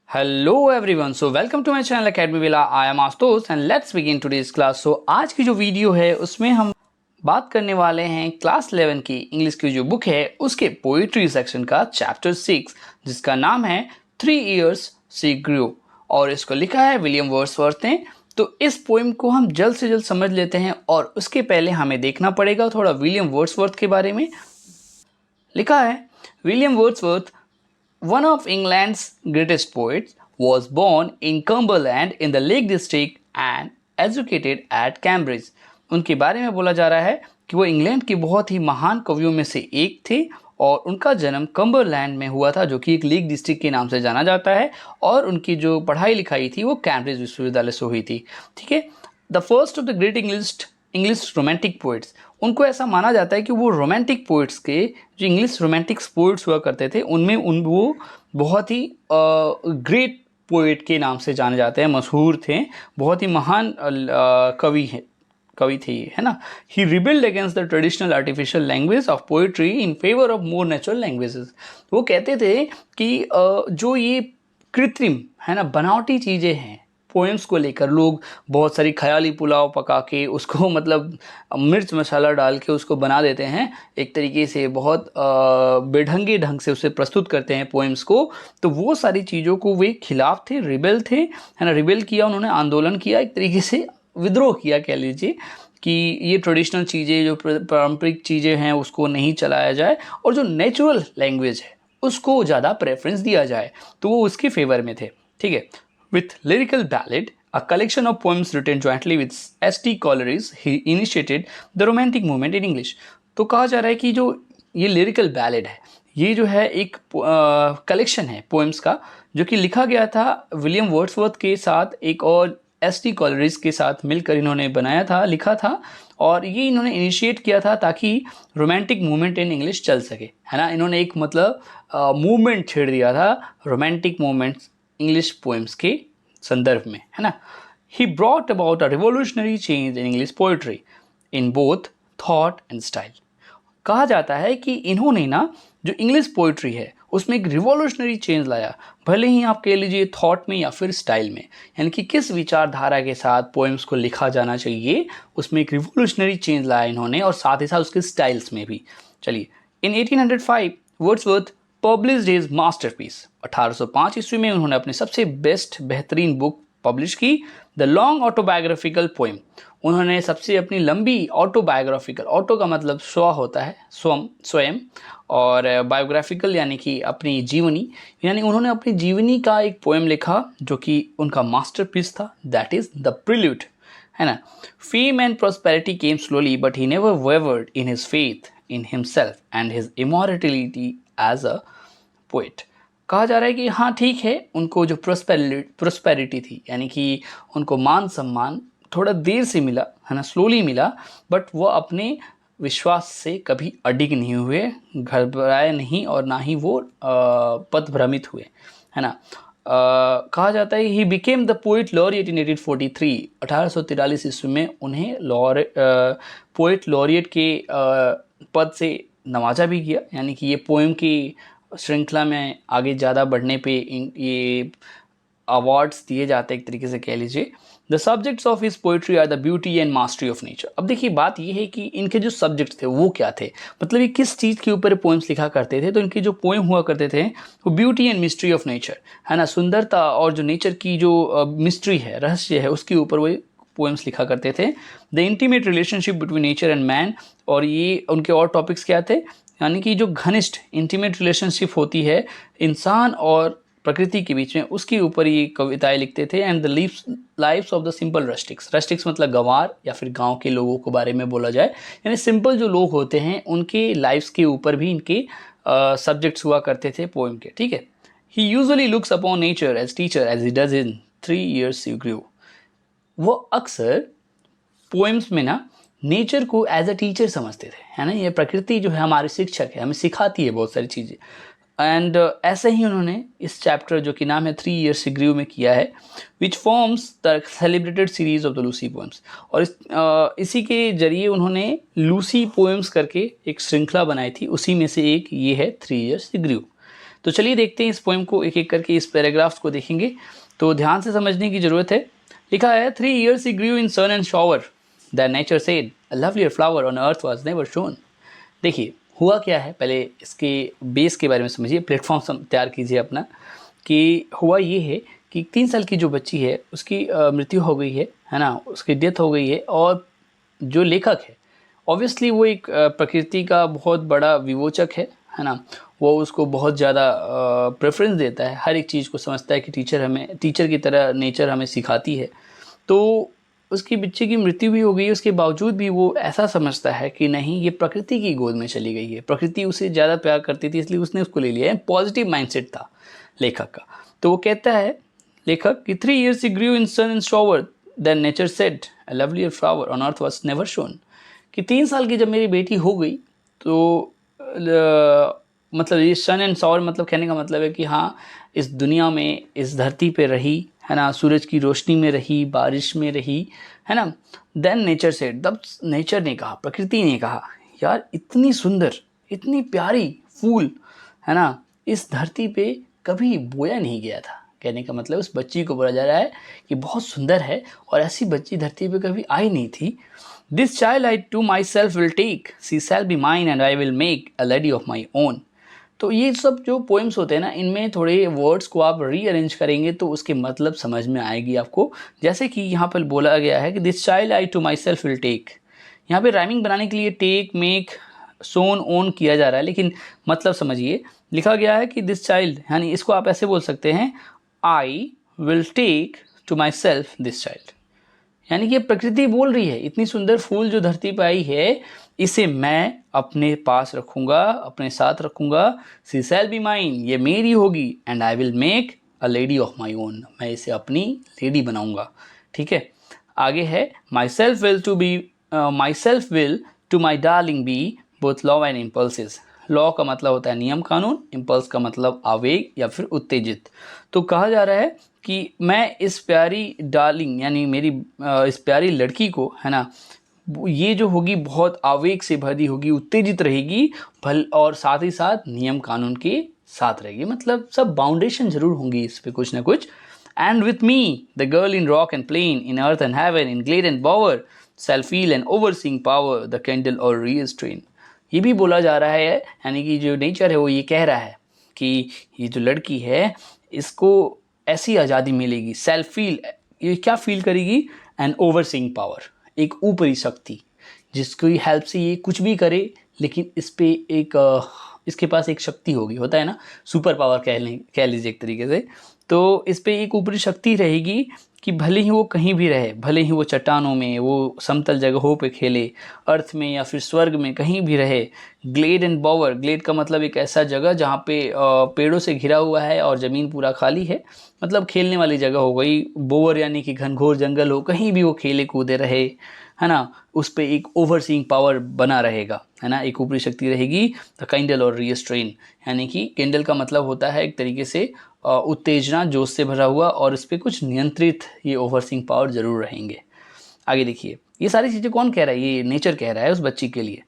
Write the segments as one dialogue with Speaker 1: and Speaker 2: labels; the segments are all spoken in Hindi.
Speaker 1: Hello everyone, so welcome to my channel academy villa. I am Ashutosh and let's begin today's class. So आज की जो वीडियो है उसमें हम बात करने वाले हैं क्लास 11 की इंग्लिश की जो बुक है उसके पोइट्री सेक्शन का चैप्टर 6 जिसका नाम है 3 Years She Grew और इसको लिखा है विलियम वर्ड्सवर्थ ने। तो इस पोइम को हम जल्द से जल्द समझ लेते हैं और उसके पहले हमें देखना पड़ेगा थोड़ा विलियम वर्ड्सवर्थ के बारे में। लिखा है William Wordsworth, one of England's greatest poets, was born in Cumberland in the Lake District and educated at Cambridge। उनके बारे में बोला जा रहा है कि वो इंग्लैंड के बहुत ही महान कवियों में से एक थे और उनका जन्म कम्बरलैंड में हुआ था जो कि एक लेक डिस्ट्रिक्ट के नाम से जाना जाता है और उनकी जो पढ़ाई लिखाई थी वो कैम्ब्रिज विश्वविद्यालय से हुई थी। ठीक है, the first of the great English romantic poets. उनको ऐसा माना जाता है कि वो रोमांटिक पोइट्स के जो इंग्लिश रोमांटिक पोइट्स हुआ करते थे उनमें वो बहुत ही ग्रेट पोइट के नाम से जाने जाते हैं, मशहूर थे, बहुत ही महान कवि थे ये, है ना। He rebelled against the traditional artificial language of poetry in favour of more natural languages. वो कहते थे कि जो ये कृत्रिम है ना बनावटी चीज़ें हैं पोएम्स को लेकर, लोग बहुत सारी ख्याली पुलाव पका के उसको मतलब मिर्च मसाला डाल के उसको बना देते हैं, एक तरीके से बहुत बेढंगे ढंग से उसे प्रस्तुत करते हैं पोएम्स को। तो वो सारी चीज़ों को वे खिलाफ थे, रिबेल थे, है ना। रिबेल किया उन्होंने, आंदोलन किया, एक तरीके से विद्रोह किया कह लीजिए कि ये ट्रेडिशनल चीज़ें जो पारंपरिक चीज़ें हैं उसको नहीं चलाया जाए और जो नेचुरल लैंग्वेज है उसको ज़्यादा प्रेफरेंस दिया जाए। तो वो उसके फेवर में थे। ठीक है, with lyrical ballad, a collection of poems written jointly with S.T. Coleridge, he initiated the romantic movement in English। तो कहा जा रहा है कि जो ये लिरिकल बैलेड है ये जो है एक कलेक्शन है पोएम्स का जो कि लिखा गया था विलियम वर्ड्सवर्थ के साथ, एक और S.T. कॉलरिज के साथ मिलकर इन्होंने बनाया था, लिखा था और ये इन्होंने इनिशिएट किया था ताकि रोमांटिक मूवमेंट इन इंग्लिश चल सके, है ना। इन्होंने एक मतलब मूवमेंट छेड़ दिया था रोमांटिक मूवमेंट इंग्लिश पोएम्स के संदर्भ में, है ना। He brought about a revolutionary change in English poetry in both thought and style. कहा जाता है कि इन्होंने ना जो इंग्लिश पोएट्री है उसमें एक रिवोल्यूशनरी चेंज लाया, भले ही आप कह लीजिए थॉट में या फिर स्टाइल में, यानी कि किस विचारधारा के साथ पोएम्स को लिखा जाना चाहिए उसमें एक रिवोल्यूशनरी चेंज लाया इन्होंने और साथ ही साथ उसके स्टाइल्स में भी। चलिए, इन 1805 वर्ड्सवर्थ पब्लिश्ड हिज मास्टरपीस। 1805 ईस्वी में उन्होंने अपनी सबसे बेहतरीन बुक पब्लिश की, द लॉन्ग ऑटोबायोग्राफिकल पोएम। उन्होंने सबसे अपनी लंबी ऑटोबायोग्राफिकल, ऑटो का मतलब स्व होता है, स्वयं, और बायोग्राफिकल यानी कि अपनी जीवनी, यानी उन्होंने अपनी जीवनी का एक पोएम लिखा जो कि उनका मास्टरपीस था, दैट इज द प्रिल्यूड, है ना। Fame and prosperity came slowly but he never wavered in his faith in himself and his immortality as a poet. कहा जा रहा है कि हाँ ठीक है, उनको जो प्रोस्पेरिटी थी यानी कि उनको मान सम्मान थोड़ा देर से मिला, है ना, स्लोली मिला, बट वो अपने विश्वास से कभी अडिग नहीं हुए, घबराए नहीं और ना ही वो पथभ्रमित हुए, है ना। कहा जाता है he became the poet laureate in 1843। 1843 ईस्वी में उन्हें पोइट लॉरिएट के पद से नवाजा भी किया, यानी कि ये पोएम की श्रृंखला में आगे ज़्यादा बढ़ने पे ये अवार्ड्स दिए जाते हैं, एक तरीके से कह लीजिए। The subjects of his poetry are the beauty and mastery of nature. अब देखिए बात ये है कि इनके जो सब्जेक्ट्स थे वो क्या थे, मतलब ये किस चीज़ के ऊपर पोएम्स लिखा करते थे। तो इनके जो पोएम हुआ करते थे वो beauty and mystery of nature, है ना, सुंदरता और जो नेचर की जो मिस्ट्री है, रहस्य है, उसके ऊपर वो पोएम्स लिखा करते थे। The intimate relationship between nature and man, और ये उनके और टॉपिक्स क्या थे, यानी कि जो घनिष्ठ इंटीमेट रिलेशनशिप होती है इंसान और प्रकृति के बीच में, उसके ऊपर ये कविताएं लिखते थे। And the lives of the simple rustics, rustics मतलब गंवार या फिर गांव के लोगों के बारे में बोला जाए, यानी सिंपल जो लोग होते हैं उनके लाइफ्स के ऊपर भी इनके सब्जेक्ट्स हुआ करते थे पोएम के। ठीक है, he usually looks upon nature as teacher as he does in 3 Years She Grew। वो अक्सर पोएम्स में ना नेचर को एज अ टीचर समझते थे, है ना। ये प्रकृति जो है हमारी शिक्षक है, हमें सिखाती है बहुत सारी चीज़ें। एंड ऐसे ही उन्होंने इस चैप्टर जो कि नाम है 3 Years She Grew में किया है, which forms the celebrated series of the Lucy poems. और इसी के जरिए उन्होंने लूसी पोएम्स करके एक श्रृंखला बनाई थी, उसी में से एक ये है 3 Years She Grew। तो चलिए देखते हैं इस पोएम को एक एक करके, इस पैराग्राफ्स को देखेंगे तो ध्यान से समझने की ज़रूरत है। लिखा है 3 years he grew in sun and shower, then nature said a lovelier flower on earth was never shown। देखिए हुआ क्या है, पहले इसके बेस के बारे में समझिए, प्लेटफॉर्म तैयार कीजिए अपना। कि हुआ ये है कि 3 साल की जो बच्ची है उसकी मृत्यु हो गई है ना, उसकी डेथ हो गई है। और जो लेखक है ऑब्वियसली वो एक प्रकृति का बहुत बड़ा विमोचक है ना। वो उसको बहुत ज़्यादा प्रेफरेंस देता है, हर एक चीज़ को समझता है कि टीचर की तरह नेचर हमें सिखाती है। तो उसकी बच्चे की मृत्यु भी हो गई, उसके बावजूद भी वो ऐसा समझता है कि नहीं, ये प्रकृति की गोद में चली गई है, प्रकृति उसे ज़्यादा प्यार करती थी इसलिए उसने उसको ले लिया है। पॉजिटिव माइंडसेट था लेखक का। तो वो कहता है लेखक कि 3 years he grew in sun and shower, then nature said a lovelier flower on earth was never shown। कि 3 साल की जब मेरी बेटी हो गई तो मतलब ये सन एंड शॉवर मतलब कहने का मतलब है कि हाँ, इस दुनिया में, इस धरती पे रही है ना, सूरज की रोशनी में रही, बारिश में रही है ना। देन नेचर सेड, तब नेचर ने कहा, प्रकृति ने कहा, यार इतनी सुंदर, इतनी प्यारी फूल है ना, इस धरती पे कभी बोया नहीं गया था। कहने का मतलब उस बच्ची को बोला जा रहा है कि बहुत सुंदर है और ऐसी बच्ची धरती पे कभी आई नहीं थी। This child I to myself will take, she shall be mine and I will make a lady of my own। तो ये सब जो पोएम्स होते हैं ना, इनमें थोड़े वर्ड्स को आप रीअरेंज करेंगे तो उसके मतलब समझ में आएगी आपको। जैसे कि यहाँ पर बोला गया है कि this child I to myself will take. यहाँ पे राइमिंग बनाने के लिए टेक, मेक, सोन, ओन किया जा रहा है, लेकिन मतलब समझिए। लिखा गया है कि दिस चाइल्ड, यानी इसको आप ऐसे बोल सकते हैं, I will take to myself this child. यानी कि प्रकृति बोल रही है, इतनी सुंदर फूल जो धरती पर आई है, इसे मैं अपने पास रखूँगा, अपने साथ रखूँगा। सी शैल बी माइन, ये मेरी होगी। And I will make a lady of my own, मैं इसे अपनी लेडी बनाऊँगा। ठीक है, आगे है myself will to my darling be both love and impulses. Law का मतलब होता है नियम कानून, इम्पल्स का मतलब आवेग या फिर उत्तेजित। तो कहा जा रहा है कि मैं इस प्यारी डार्लिंग यानी मेरी इस प्यारी लड़की को है ना, ये जो होगी बहुत आवेग से भरी होगी, उत्तेजित रहेगी भल, और साथ ही साथ नियम कानून के साथ रहेगी। मतलब सब बाउंडेशन जरूर होंगी इस पे कुछ ना कुछ। And with me the girl in rock and plain, in earth and heaven, in glade and bower, shall feel and overseeing power the candle और रिस्ट्रेन। ये भी बोला जा रहा है, यानी कि जो नेचर है वो ये कह रहा है कि ये जो लड़की है इसको ऐसी आज़ादी मिलेगी। सेल्फ फील, ये क्या फील करेगी? एन ओवरसीइंग पावर, एक ऊपरी शक्ति जिसकी हेल्प से ये कुछ भी करे, लेकिन इस पे एक इसके पास एक शक्ति होगी, होता है ना, सुपर पावर कह लीजिए एक तरीके से। तो इस पे एक ऊपरी शक्ति रहेगी कि भले ही वो कहीं भी रहे, भले ही वो चट्टानों में, वो समतल जगहों पे खेले, अर्थ में या फिर स्वर्ग में, कहीं भी रहे। ग्लेड एंड बॉवर, ग्लेड का मतलब एक ऐसा जगह जहाँ पे पेड़ों से घिरा हुआ है और ज़मीन पूरा खाली है, मतलब खेलने वाली जगह हो गई। बोवर यानी कि घनघोर जंगल हो, कहीं भी वो खेले कूदे रहे है ना, उस पर एक ओवरसीइंग पावर बना रहेगा है ना, एक ऊपरी शक्ति रहेगी। द कैंडल और रिस्ट्रेन, यानी कि कैंडल का मतलब होता है एक तरीके से उत्तेजना, जोश से भरा हुआ, और इस पर कुछ नियंत्रित ये ओवरसीइंग पावर जरूर रहेंगे। आगे देखिए, ये सारी चीज़ें कौन कह रहा है? ये नेचर कह रहा है उस बच्ची के लिए।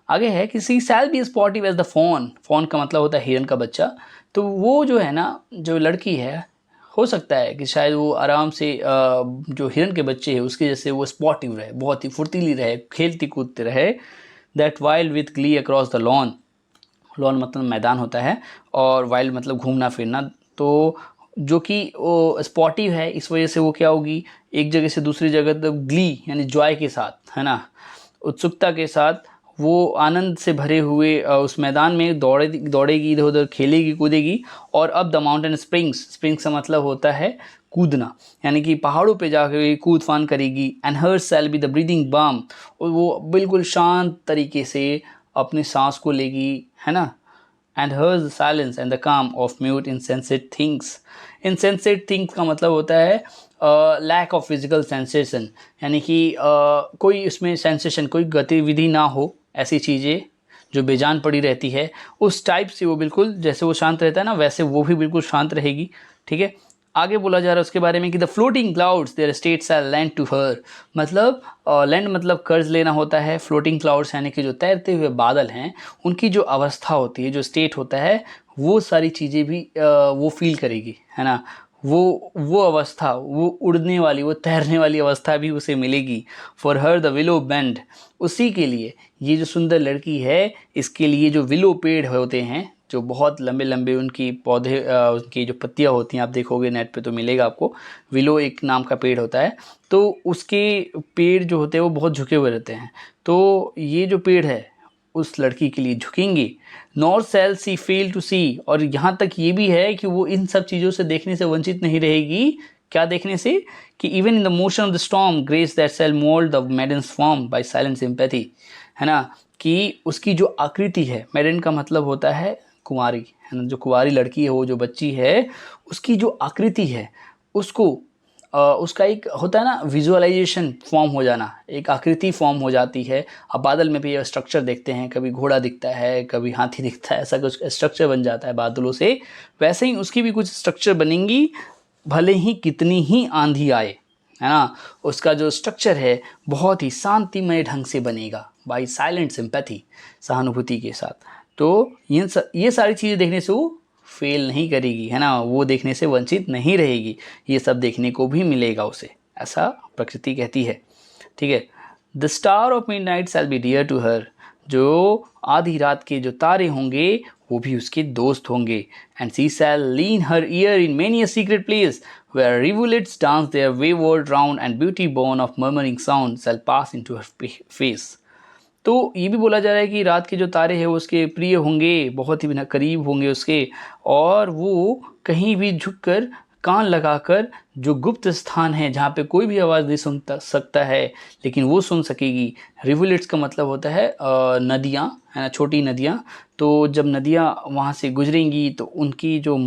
Speaker 1: आगे है कि she shall be sportive as the fawn. Fawn का मतलब होता है हिरन का बच्चा। तो वो जो है ना, जो लड़की है, हो सकता है कि शायद वो आराम से जो हिरन के बच्चे हैं उसके जैसे वो स्पॉटिव रहे, बहुत ही फुर्तीली रहे, खेलती कूदते रहे। That wild with Glee across the lawn, lawn मतलब मैदान होता है, और वाइल्ड मतलब घूमना फिरना। तो जो कि वो स्पॉटिव है, इस वजह से वो क्या होगी, एक जगह से दूसरी जगह तक ग्ली यानी जॉय के साथ है ना, उत्सुकता के साथ वो आनंद से भरे हुए उस मैदान में दौड़ेगी, इधर उधर खेलेगी कूदेगी। और अब द माउंटेन स्प्रिंग्स का मतलब होता है कूदना, यानी कि पहाड़ों पे जाकर कूद फान करेगी। And her shall be the breathing balm, और वो बिल्कुल शांत तरीके से अपनी सांस को लेगी है ना। And hers the silence and the calm of mute insensate things. Insensate things का मतलब होता है लैक ऑफ फिजिकल सेंसेशन, यानी कि कोई उसमें सेंसेशन, कोई गतिविधि ना हो, ऐसी चीज़ें जो बेजान पड़ी रहती है, उस टाइप से वो बिल्कुल, जैसे वो शांत रहता है ना, वैसे वो भी बिल्कुल शांत रहेगी। ठीक है, आगे बोला जा रहा है उसके बारे में कि the floating clouds their states are land to her. मतलब लैंड मतलब कर्ज लेना होता है, फ्लोटिंग क्लाउड्स यानी कि जो तैरते हुए बादल हैं, उनकी जो अवस्था होती है, जो स्टेट होता है, वो सारी चीज़ें भी वो फील करेगी, है ना। वो अवस्था, वो उड़ने वाली, वो तैरने वाली अवस्था भी उसे मिलेगी। For her the willow bend, उसी के लिए ये जो सुंदर लड़की है, इसके लिए जो विलो पेड़ होते हैं, जो बहुत लंबे लंबे उनकी पौधे, उनकी जो पत्तियां होती हैं, आप देखोगे नेट पे तो मिलेगा आपको, विलो एक नाम का पेड़ होता है। तो उसके पेड़ जो होते हैं वो बहुत झुके हुए रहते हैं। तो ये जो पेड़ है उस लड़की के लिए झुकेंगे। Nor shall she fail to see, और यहाँ तक ये भी है कि वो इन सब चीज़ों से देखने से वंचित नहीं रहेगी। क्या देखने से? कि even in the motion of the storm grace that shall mould the maiden's form by silent sympathy, है ना। कि उसकी जो आकृति है, मैडन का मतलब होता है कुंवारी, है ना। जो कुंवारी लड़की है, वो जो बच्ची है, उसकी जो आकृति है उसको उसका एक होता है ना विजुअलाइजेशन फॉर्म हो जाना, एक आकृति फॉर्म हो जाती है। अब बादल में भी ये स्ट्रक्चर देखते हैं, कभी घोड़ा दिखता है, कभी हाथी दिखता है, ऐसा कुछ स्ट्रक्चर बन जाता है बादलों से। वैसे ही उसकी भी कुछ स्ट्रक्चर बनेंगी, भले ही कितनी ही आंधी आए, है ना। उसका जो स्ट्रक्चर है बहुत ही शांतिमय ढंग से बनेगा, बाई साइलेंट सिंपैथी, सहानुभूति के साथ। तो ये सारी चीज़ें देखने से वो फेल नहीं करेगी, है ना। वो देखने से वंचित नहीं रहेगी, ये सब देखने को भी मिलेगा उसे, ऐसा प्रकृति कहती है। ठीक है। The star of midnight shall be dear to her, जो आधी रात के जो तारे होंगे वो भी उसके दोस्त होंगे। And she shall lean her ear in many a secret place where rivulets dance their wayward round and beauty born of murmuring sound shall pass into her face. तो ये भी बोला जा रहा है कि रात के जो तारे हैं वो उसके प्रिय होंगे, बहुत ही करीब होंगे उसके, और वो कहीं भी झुककर कान लगाकर जो गुप्त स्थान है जहाँ पे कोई भी आवाज़ नहीं सुन सकता है, लेकिन वो सुन सकेगी। रिवुलेट्स का मतलब होता है नदियाँ, है ना, छोटी नदियाँ। तो जब नदियाँ वहाँ से गुजरेंगी तो उनकी जो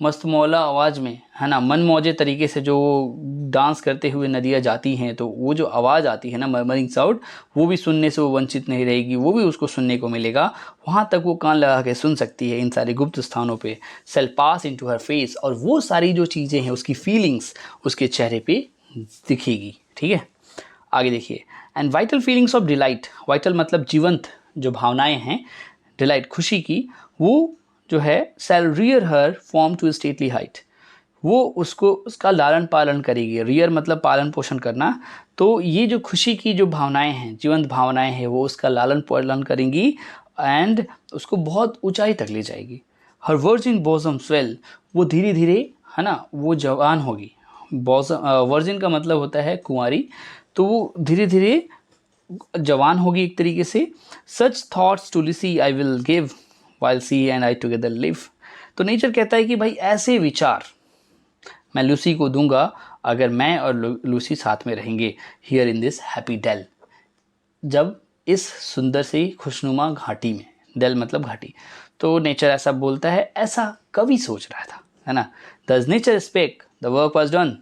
Speaker 1: मस्त मौला आवाज़ में, है ना, मन मौजे तरीके से जो डांस करते हुए नदियाँ जाती हैं, तो वो जो आवाज़ आती है ना, मर्मरिंग साउंड, वो भी सुनने से वो वंचित नहीं रहेगी, वो भी उसको सुनने को मिलेगा। वहाँ तक वो कान लगा के सुन सकती है इन सारे गुप्त स्थानों पे। Shall pass into her face, और वो सारी जो चीज़ें हैं, उसकी फीलिंग्स उसके चेहरे पे दिखेगी। ठीक है, आगे देखिए। And vital feelings of delight, vital मतलब जीवंत जो भावनाएं हैं, डिलाइट खुशी की, वो जो है shall rear her form to stately height, वो उसको उसका लालन पालन करेगी। रियर मतलब पालन पोषण करना। तो ये जो खुशी की जो भावनाएं हैं, जीवंत भावनाएं हैं, वो उसका लालन पालन करेंगी एंड उसको बहुत ऊंचाई तक ले जाएगी। हर वर्जिन बॉजम स्वेल, वो धीरे धीरे, है ना, वो जवान होगी। वर्जिन का मतलब होता है कुंवारी, तो वो धीरे धीरे जवान होगी एक तरीके से। Such thoughts to Lucy I will give while she and I together live, तो नेचर कहता है कि भाई ऐसे विचार मैं लूसी को दूंगा अगर मैं और लूसी साथ में रहेंगे। Here in this happy dell, जब इस सुंदर सी खुशनुमा घाटी में, डेल मतलब घाटी, तो नेचर ऐसा बोलता है, ऐसा कवि सोच रहा था, है ना। Does nature speak? The work was done,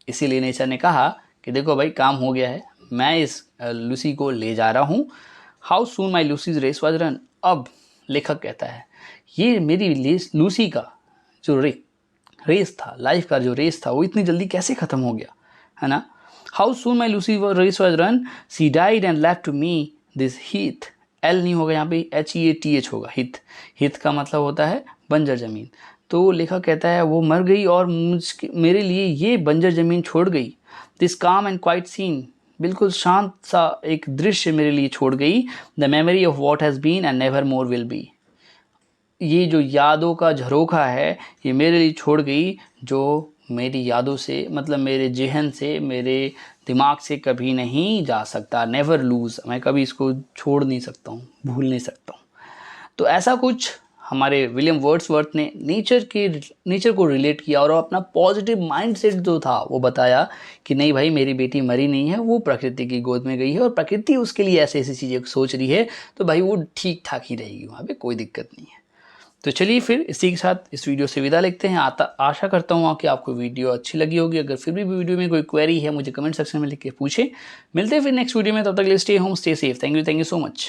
Speaker 1: इसीलिए नेचर ने कहा कि देखो भाई काम हो गया है, मैं इस लूसी को ले जा रहा हूँ। How soon my Lucy's race was run, अब लेखक कहता है ये मेरी लूसी का जो रेस था, लाइफ का जो रेस था, वो इतनी जल्दी कैसे ख़त्म हो गया, है ना। How soon my Lucy race was run, she died and left to me this heath, एल नहीं होगा यहाँ पे, HEATH होगा, हित। हित का मतलब होता है बंजर ज़मीन। तो लेखक कहता है वो मर गई और मेरे लिए ये बंजर ज़मीन छोड़ गई। दिस काम एंड क्वाइट सीन, बिल्कुल शांत सा एक दृश्य मेरे लिए छोड़ गई। The memory of what has been and never more will be, ये जो यादों का झरोखा है ये मेरे लिए छोड़ गई, जो मेरी यादों से मतलब मेरे जहन से, मेरे दिमाग से कभी नहीं जा सकता। नेवर लूज़, मैं कभी इसको छोड़ नहीं सकता हूँ, भूल नहीं सकता हूँ। तो ऐसा कुछ हमारे विलियम वर्ड्सवर्थ ने नेचर को रिलेट किया और अपना पॉजिटिव माइंडसेट जो था वो बताया कि नहीं भाई मेरी बेटी मरी नहीं है, वो प्रकृति की गोद में गई है और प्रकृति उसके लिए ऐसी ऐसी चीज़ें सोच रही है, तो भाई वो ठीक ठाक ही रहेगी, वहाँ पे कोई दिक्कत नहीं है। तो चलिए फिर इसी के साथ इस वीडियो से विदा लेते हैं। आशा करता हूँ कि आपको वीडियो अच्छी लगी होगी। अगर फिर भी वीडियो में कोई क्वेरी है मुझे कमेंट सेक्शन में लिख के पूछे। मिलते हैं फिर नेक्स्ट वीडियो में, तब तक के लिए stay home stay safe. Thank you so much.